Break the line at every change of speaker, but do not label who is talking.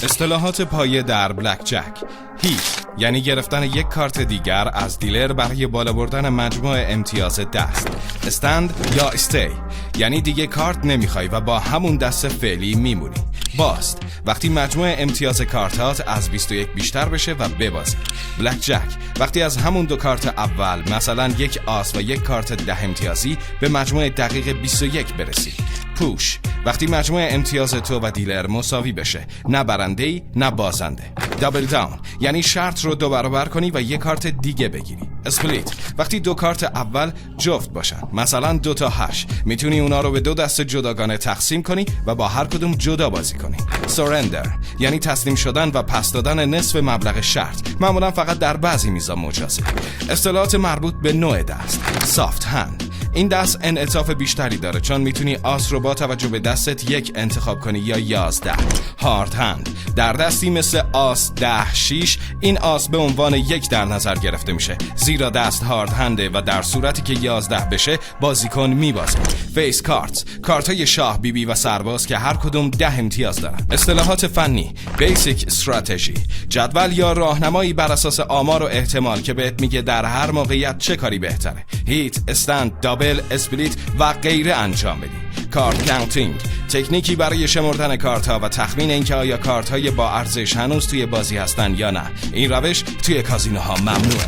اصطلاحات پایه در بلک جک. هیت یعنی گرفتن یک کارت دیگر از دیلر برای بالا بردن مجموع امتیاز دست. استند یا استی یعنی دیگه کارت نمیخوای و با همون دست فعلی میمونی. باست وقتی مجموع امتیاز کارتات از 21 بیشتر بشه و ببازی. بلک جک وقتی از همون دو کارت اول مثلا یک آس و یک کارت 10 امتیازی به مجموع دقیق 21 برسی. پوش وقتی مجموع امتیاز تو و دیلر مساوی بشه، نه برنده‌ای نه بازنده. دابل داون یعنی شرط رو 2 برابر کنی و یک کارت دیگه بگیری. اسپلیت وقتی دو کارت اول جفت باشن، مثلا 2 تا 8، میتونی اونا رو به 2 دسته جداگانه تقسیم کنی و با هر کدوم جدا بازی کنی. سرندر یعنی تسلیم شدن و پس دادن نصف مبلغ شرط، معمولا فقط در بعضی میزا مجازه. اصطلاحات مربوط به نوع دست. سافت هند این دست انعطاف بیشتری داره چون میتونی آس رو با توجه به دستت 1 انتخاب کنی یا 11. هارد هند در دستی مثل آس 10 6 این آس به عنوان 1 در نظر گرفته میشه، زیرا دست هارد هنده و در صورتی که 11 بشه بازیکن میبازه. فیس کارتز کارتای شاه، بیبی و سرباز که هر کدوم 10 امتیاز دارن. اصطلاحات فنی. بیسیک استراتژی جدول یا راهنمایی بر اساس آمار و احتمال که بهت میگه در هر موقعیت چه کاری بهتره. هیت، استند، دابل، اسپلیت و غیره انجام بدی. کارت کاونتینگ تکنیکی برای شمردن کارت ها و تخمین اینکه آیا کارت های با ارزش هنوز توی بازی هستن یا نه. این روش توی کازینوها ممنوعه.